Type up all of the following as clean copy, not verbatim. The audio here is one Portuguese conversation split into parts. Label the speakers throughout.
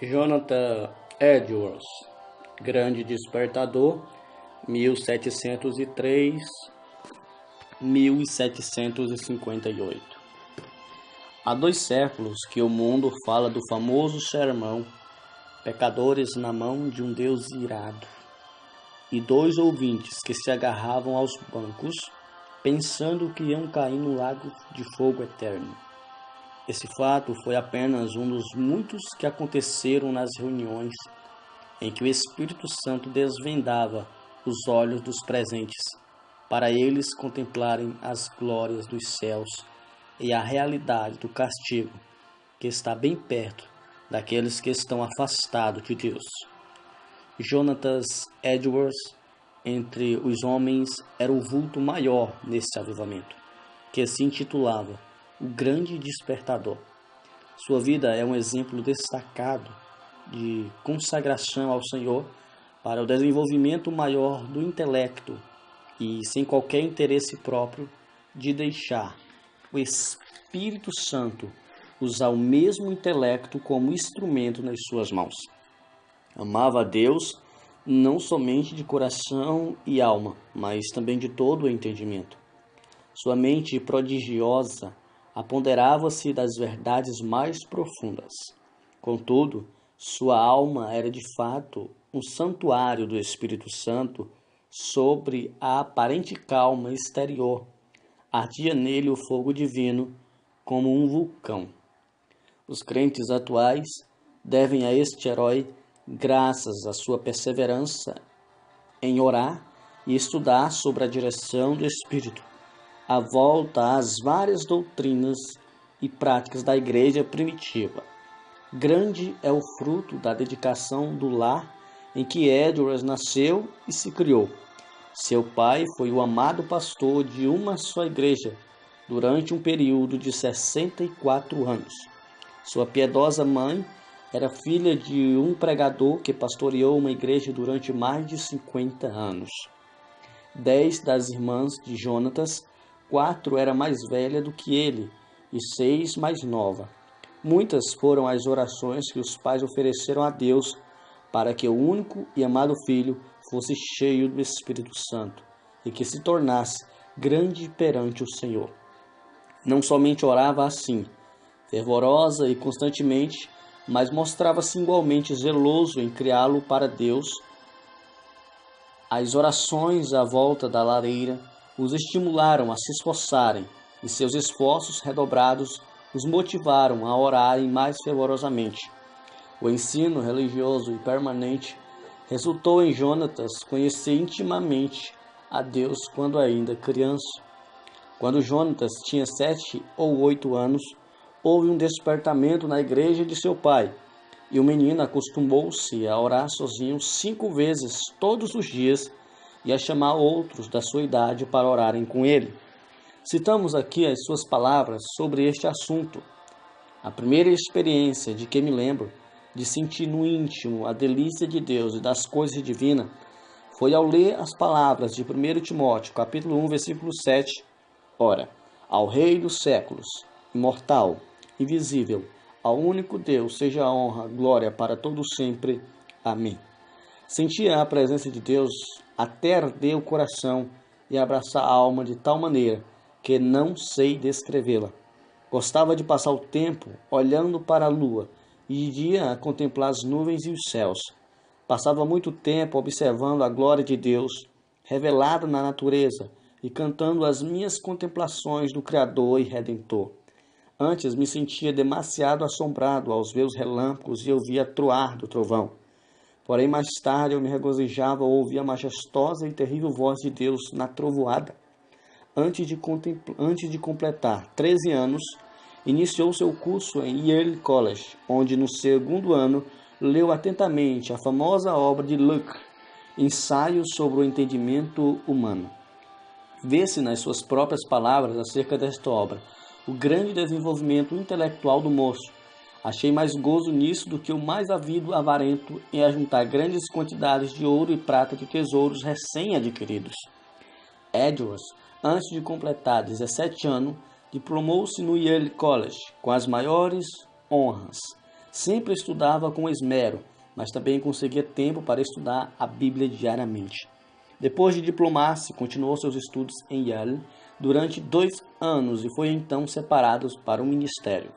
Speaker 1: Jonathan Edwards, Grande Despertador, 1703-1758. Há 2 séculos que o mundo fala do famoso sermão Pecadores na mão de um Deus irado, e 2 ouvintes que se agarravam aos bancos, pensando que iam cair no lago de fogo eterno. Esse fato foi apenas um dos muitos que aconteceram nas reuniões em que o Espírito Santo desvendava os olhos dos presentes, para eles contemplarem as glórias dos céus e a realidade do castigo que está bem perto daqueles que estão afastados de Deus. Jonathan Edwards, entre os homens, era o vulto maior nesse avivamento, que se intitulava O Grande Despertador. Sua vida é um exemplo destacado de consagração ao Senhor para o desenvolvimento maior do intelecto e, sem qualquer interesse próprio, de deixar o Espírito Santo usar o mesmo intelecto como instrumento nas suas mãos. Amava a Deus não somente de coração e alma, mas também de todo o entendimento. Sua mente prodigiosa apoderava-se das verdades mais profundas. Contudo, sua alma era de fato um santuário do Espírito Santo sobre a aparente calma exterior. Ardia nele o fogo divino como um vulcão. Os crentes atuais devem a este herói graças à sua perseverança em orar e estudar sobre a direção do Espírito, a volta às várias doutrinas e práticas da igreja primitiva. Grande é o fruto da dedicação do lar em que Edwards nasceu e se criou. Seu pai foi o amado pastor de uma só igreja durante um período de 64 anos. Sua piedosa mãe era filha de um pregador que pastoreou uma igreja durante mais de 50 anos. 10 das irmãs de Jonatas, 4 era mais velha do que ele e 6 mais nova. Muitas foram as orações que os pais ofereceram a Deus para que o único e amado filho fosse cheio do Espírito Santo e que se tornasse grande perante o Senhor. Não somente orava assim, fervorosa e constantemente, mas mostrava-se igualmente zeloso em criá-lo para Deus. As orações à volta da lareira os estimularam a se esforçarem, e seus esforços redobrados os motivaram a orarem mais fervorosamente. O ensino religioso e permanente resultou em Jonatas conhecer intimamente a Deus quando ainda criança. Quando Jonatas tinha 7 ou 8 anos, houve um despertamento na igreja de seu pai, e o menino acostumou-se a orar sozinho 5 vezes todos os dias e a chamar outros da sua idade para orarem com ele. Citamos aqui as suas palavras sobre este assunto. A primeira experiência de que me lembro de sentir no íntimo a delícia de Deus e das coisas divinas foi ao ler as palavras de 1 Timóteo, capítulo 1, versículo 7. Ora, ao Rei dos séculos, imortal, invisível, ao único Deus, seja a honra, glória para todo sempre. Amém. Sentia a presença de Deus até arder o coração e abraçar a alma de tal maneira que não sei descrevê-la. Gostava de passar o tempo olhando para a lua e de dia a contemplar as nuvens e os céus. Passava muito tempo observando a glória de Deus revelada na natureza e cantando as minhas contemplações do Criador e Redentor. Antes me sentia demasiado assombrado aos ver os relâmpagos e ouvir a troar do trovão. Porém, mais tarde eu me regozijava ao ouvir a majestosa e terrível voz de Deus na trovoada. Antes de completar 13 anos, iniciou seu curso em Yale College, onde no segundo ano leu atentamente a famosa obra de Locke, Ensaio sobre o Entendimento Humano. Vê-se nas suas próprias palavras acerca desta obra o grande desenvolvimento intelectual do moço. Achei mais gozo nisso do que o mais ávido avarento em ajuntar grandes quantidades de ouro e prata de tesouros recém-adquiridos. Edwards, antes de completar 17 anos, diplomou-se no Yale College com as maiores honras. Sempre estudava com esmero, mas também conseguia tempo para estudar a Bíblia diariamente. Depois de diplomar-se, continuou seus estudos em Yale durante 2 anos e foi então separado para o ministério.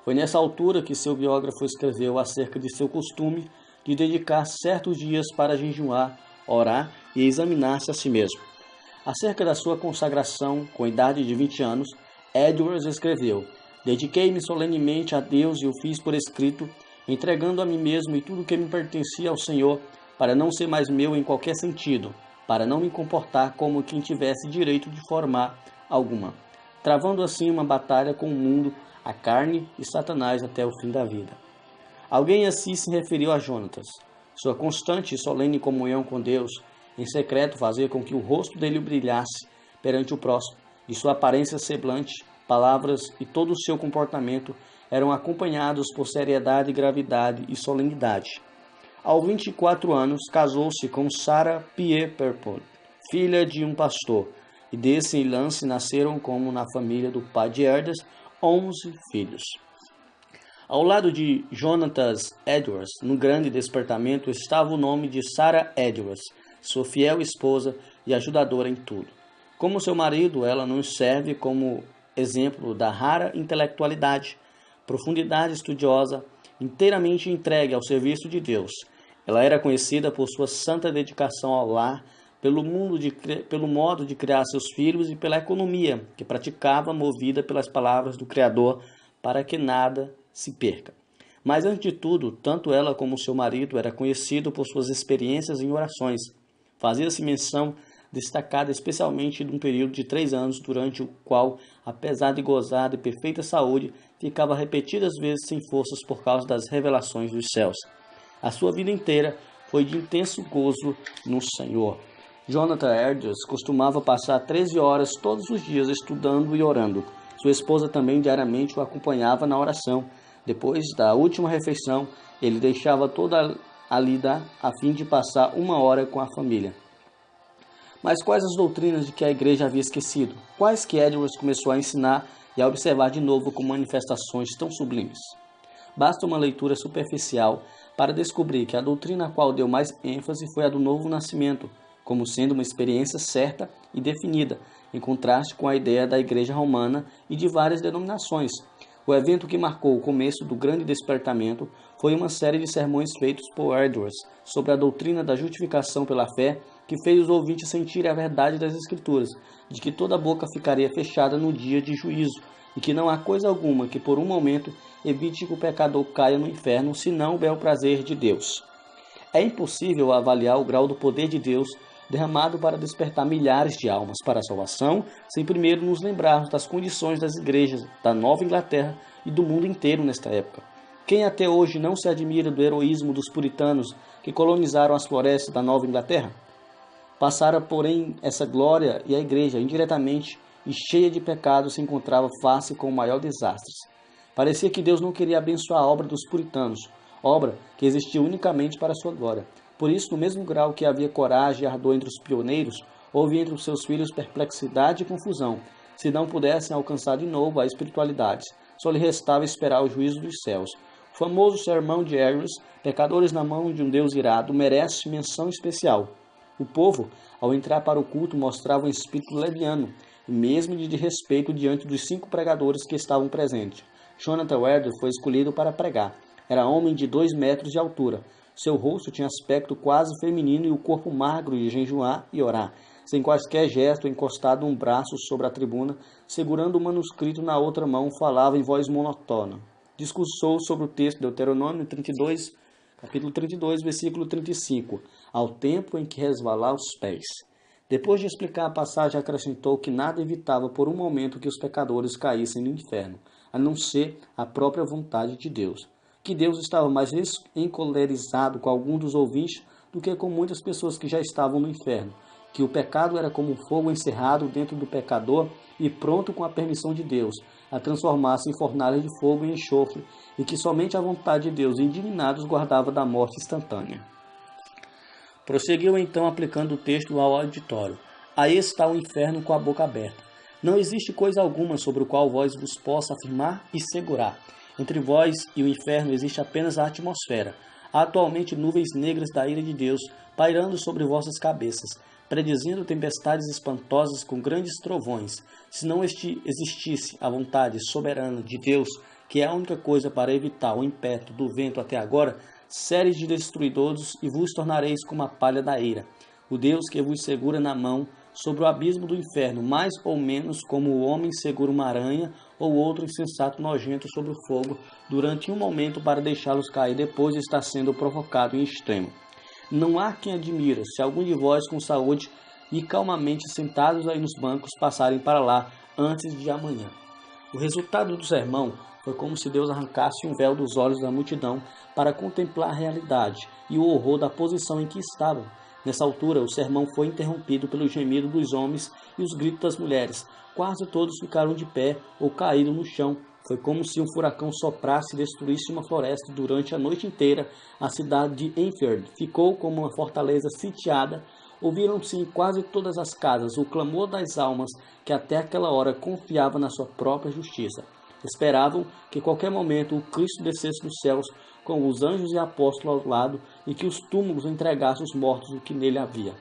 Speaker 1: Foi nessa altura que seu biógrafo escreveu acerca de seu costume de dedicar certos dias para jejuar, orar e examinar-se a si mesmo. Acerca da sua consagração, com a idade de 20 anos, Edwards escreveu: "Dediquei-me solenemente a Deus e o fiz por escrito, entregando a mim mesmo e tudo que me pertencia ao Senhor, para não ser mais meu em qualquer sentido, para não me comportar como quem tivesse direito de forma alguma, travando assim uma batalha com o mundo, a carne e Satanás até o fim da vida." Alguém assim se referiu a Jonatas. Sua constante e solene comunhão com Deus, em secreto, fazia com que o rosto dele brilhasse perante o próximo, e sua aparência semblante, palavras e todo o seu comportamento eram acompanhados por seriedade, gravidade e solenidade. Aos 24 anos, casou-se com Sarah Pierpont, filha de um pastor, e desse lance nasceram, como na família do pai de Edwards, 11 filhos. Ao lado de Jonathan Edwards, no grande despertamento, estava o nome de Sarah Edwards, sua fiel esposa e ajudadora em tudo. Como seu marido, ela nos serve como exemplo da rara intelectualidade, profundidade estudiosa, inteiramente entregue ao serviço de Deus. Ela era conhecida por sua santa dedicação ao lar, pelo modo de criar seus filhos e pela economia que praticava, movida pelas palavras do Criador, para que nada se perca. Mas, antes de tudo, tanto ela como seu marido era conhecido por suas experiências em orações. Fazia-se menção destacada especialmente de um período de 3 anos, durante o qual, apesar de gozar de perfeita saúde, ficava repetidas vezes sem forças por causa das revelações dos céus. A sua vida inteira foi de intenso gozo no Senhor. Jonathan Edwards costumava passar 13 horas todos os dias estudando e orando. Sua esposa também diariamente o acompanhava na oração. Depois da última refeição, ele deixava toda a lida a fim de passar 1 hora com a família. Mas quais as doutrinas de que a igreja havia esquecido? Quais que Edwards começou a ensinar e a observar de novo com manifestações tão sublimes? Basta uma leitura superficial para descobrir que a doutrina a qual deu mais ênfase foi a do novo nascimento, como sendo uma experiência certa e definida, em contraste com a ideia da igreja romana e de várias denominações. O evento que marcou o começo do grande despertamento foi uma série de sermões feitos por Edwards sobre a doutrina da justificação pela fé, que fez os ouvintes sentirem a verdade das Escrituras, de que toda boca ficaria fechada no dia de juízo, e que não há coisa alguma que por um momento evite que o pecador caia no inferno, senão o bel prazer de Deus. É impossível avaliar o grau do poder de Deus derramado para despertar milhares de almas para a salvação, sem primeiro nos lembrarmos das condições das igrejas da Nova Inglaterra e do mundo inteiro nesta época. Quem até hoje não se admira do heroísmo dos puritanos que colonizaram as florestas da Nova Inglaterra? Passara, porém, essa glória e a igreja, indiretamente e cheia de pecados, se encontrava face com o maior desastres. Parecia que Deus não queria abençoar a obra dos puritanos, obra que existia unicamente para a sua glória. Por isso, no mesmo grau que havia coragem e ardor entre os pioneiros, houve entre os seus filhos perplexidade e confusão. Se não pudessem alcançar de novo a espiritualidade, só lhe restava esperar o juízo dos céus. O famoso sermão de Edwards, Pecadores na mão de um Deus irado, merece menção especial. O povo, ao entrar para o culto, mostrava um espírito leviano, e mesmo de respeito diante dos 5 pregadores que estavam presentes. Jonathan Edwards foi escolhido para pregar. Era homem de 2 metros de altura. Seu rosto tinha aspecto quase feminino e o corpo magro de jejuar e orar, sem quaisquer gesto, encostado um braço sobre a tribuna, segurando o manuscrito na outra mão, falava em voz monótona. Discursou sobre o texto de Deuteronômio 32, capítulo 32, versículo 35, ao tempo em que resvalar os pés. Depois de explicar a passagem, acrescentou que nada evitava por um momento que os pecadores caíssem no inferno, a não ser a própria vontade de Deus. Que Deus estava mais encolerizado com algum dos ouvintes do que com muitas pessoas que já estavam no inferno. Que o pecado era como um fogo encerrado dentro do pecador e pronto, com a permissão de Deus, a transformar-se em fornalha de fogo e enxofre, e que somente a vontade de Deus, indignados, guardava da morte instantânea. Prosseguiu então aplicando o texto ao auditório. Aí está o inferno com a boca aberta. Não existe coisa alguma sobre o qual vós vos possa afirmar e segurar. Entre vós e o inferno existe apenas a atmosfera. Há atualmente nuvens negras da ira de Deus pairando sobre vossas cabeças, predizendo tempestades espantosas com grandes trovões. Se não existisse a vontade soberana de Deus, que é a única coisa para evitar o impeto do vento até agora, séries de destruidores e vos tornareis como a palha da eira. O Deus que vos segura na mão sobre o abismo do inferno, mais ou menos como o homem segura uma aranha ou outro insensato nojento sobre o fogo, durante um momento para deixá-los cair depois de estar sendo provocado em extremo. Não há quem admira se algum de vós com saúde e calmamente sentados aí nos bancos passarem para lá antes de amanhã. O resultado do sermão foi como se Deus arrancasse um véu dos olhos da multidão para contemplar a realidade e o horror da posição em que estavam. Nessa altura, o sermão foi interrompido pelo gemido dos homens e os gritos das mulheres. Quase todos ficaram de pé ou caíram no chão. Foi como se um furacão soprasse e destruísse uma floresta. Durante a noite inteira, a cidade de Enfield ficou como uma fortaleza sitiada. Ouviram-se em quase todas as casas o clamor das almas que até aquela hora confiavam na sua própria justiça. Esperavam que a qualquer momento o Cristo descesse dos céus com os anjos e apóstolos ao lado e que os túmulos entregassem os mortos o que nele havia.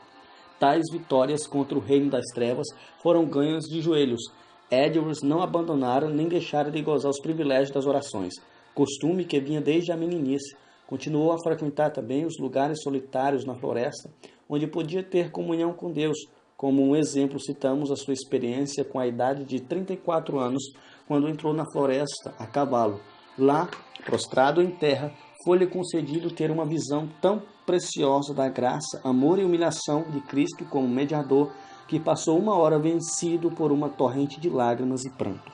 Speaker 1: Tais vitórias contra o reino das trevas foram ganhas de joelhos. Edwards não abandonaram nem deixaram de gozar os privilégios das orações, costume que vinha desde a meninice. Continuou a frequentar também os lugares solitários na floresta, onde podia ter comunhão com Deus. Como um exemplo, citamos a sua experiência com a idade de 34 anos, quando entrou na floresta a cavalo. Lá, prostrado em terra, foi-lhe concedido ter uma visão tão preciosa da graça, amor e humilhação de Cristo como mediador, que passou uma hora vencido por uma torrente de lágrimas e pranto.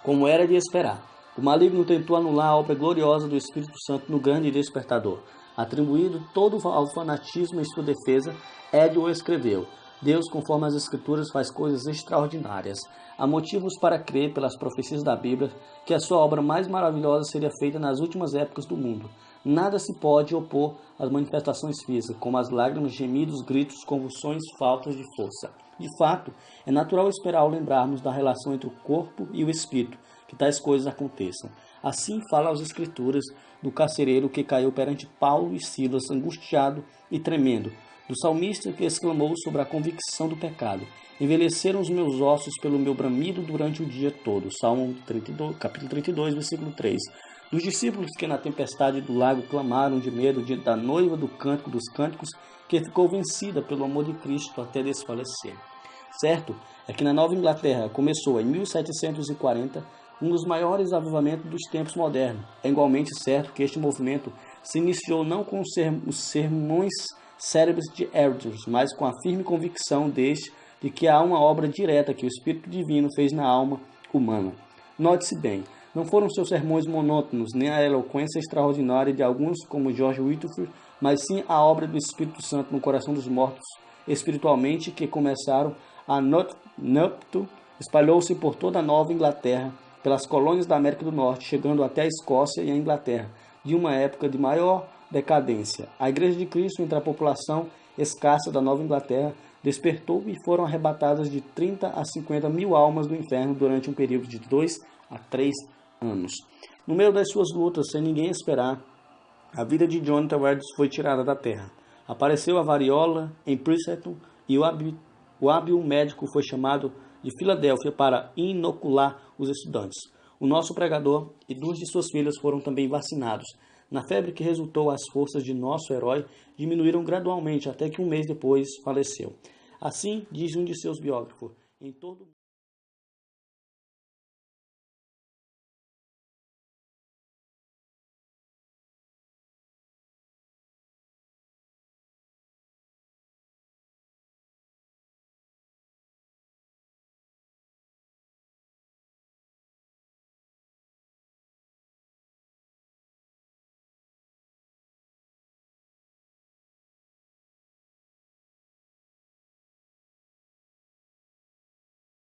Speaker 1: Como era de esperar, o maligno tentou anular a obra gloriosa do Espírito Santo no grande despertador. Atribuído todo ao fanatismo em sua defesa, Edwards escreveu: Deus, conforme as Escrituras, faz coisas extraordinárias. Há motivos para crer, pelas profecias da Bíblia, que a sua obra mais maravilhosa seria feita nas últimas épocas do mundo. Nada se pode opor às manifestações físicas, como as lágrimas, gemidos, gritos, convulsões, faltas de força. De fato, é natural esperar ao lembrarmos da relação entre o corpo e o espírito, que tais coisas aconteçam. Assim fala as Escrituras do carcereiro que caiu perante Paulo e Silas, angustiado e tremendo, do salmista que exclamou sobre a convicção do pecado: envelheceram os meus ossos pelo meu bramido durante o dia todo. Salmo 32, capítulo 32, versículo 3. Dos discípulos que na tempestade do lago clamaram de medo da noiva do cântico dos cânticos, que ficou vencida pelo amor de Cristo até desfalecer. Certo é que na Nova Inglaterra começou em 1740 um dos maiores avivamentos dos tempos modernos. É igualmente certo que este movimento se iniciou não com os sermões cérebros de Edwards, mas com a firme convicção deste de que há uma obra direta que o Espírito Divino fez na alma humana. Note-se bem, não foram seus sermões monótonos, nem a eloquência extraordinária de alguns como George Whitefield, mas sim a obra do Espírito Santo no coração dos mortos espiritualmente, que começaram a Nupto, espalhou-se por toda a Nova Inglaterra, pelas colônias da América do Norte, chegando até a Escócia e a Inglaterra, de uma época de maior decadência. A Igreja de Cristo, entre a população escassa da Nova Inglaterra, despertou e foram arrebatadas de 30 a 50 mil almas do inferno durante um período de 2 a 3 anos. No meio das suas lutas, sem ninguém esperar, a vida de Jonathan Edwards foi tirada da terra. Apareceu a varíola em Princeton e o hábil médico foi chamado de Filadélfia para inocular os estudantes. O nosso pregador e duas de suas filhas foram também vacinados. Na febre que resultou, as forças de nosso herói diminuíram gradualmente até que um mês depois faleceu. Assim, diz um de seus biógrafos, em todo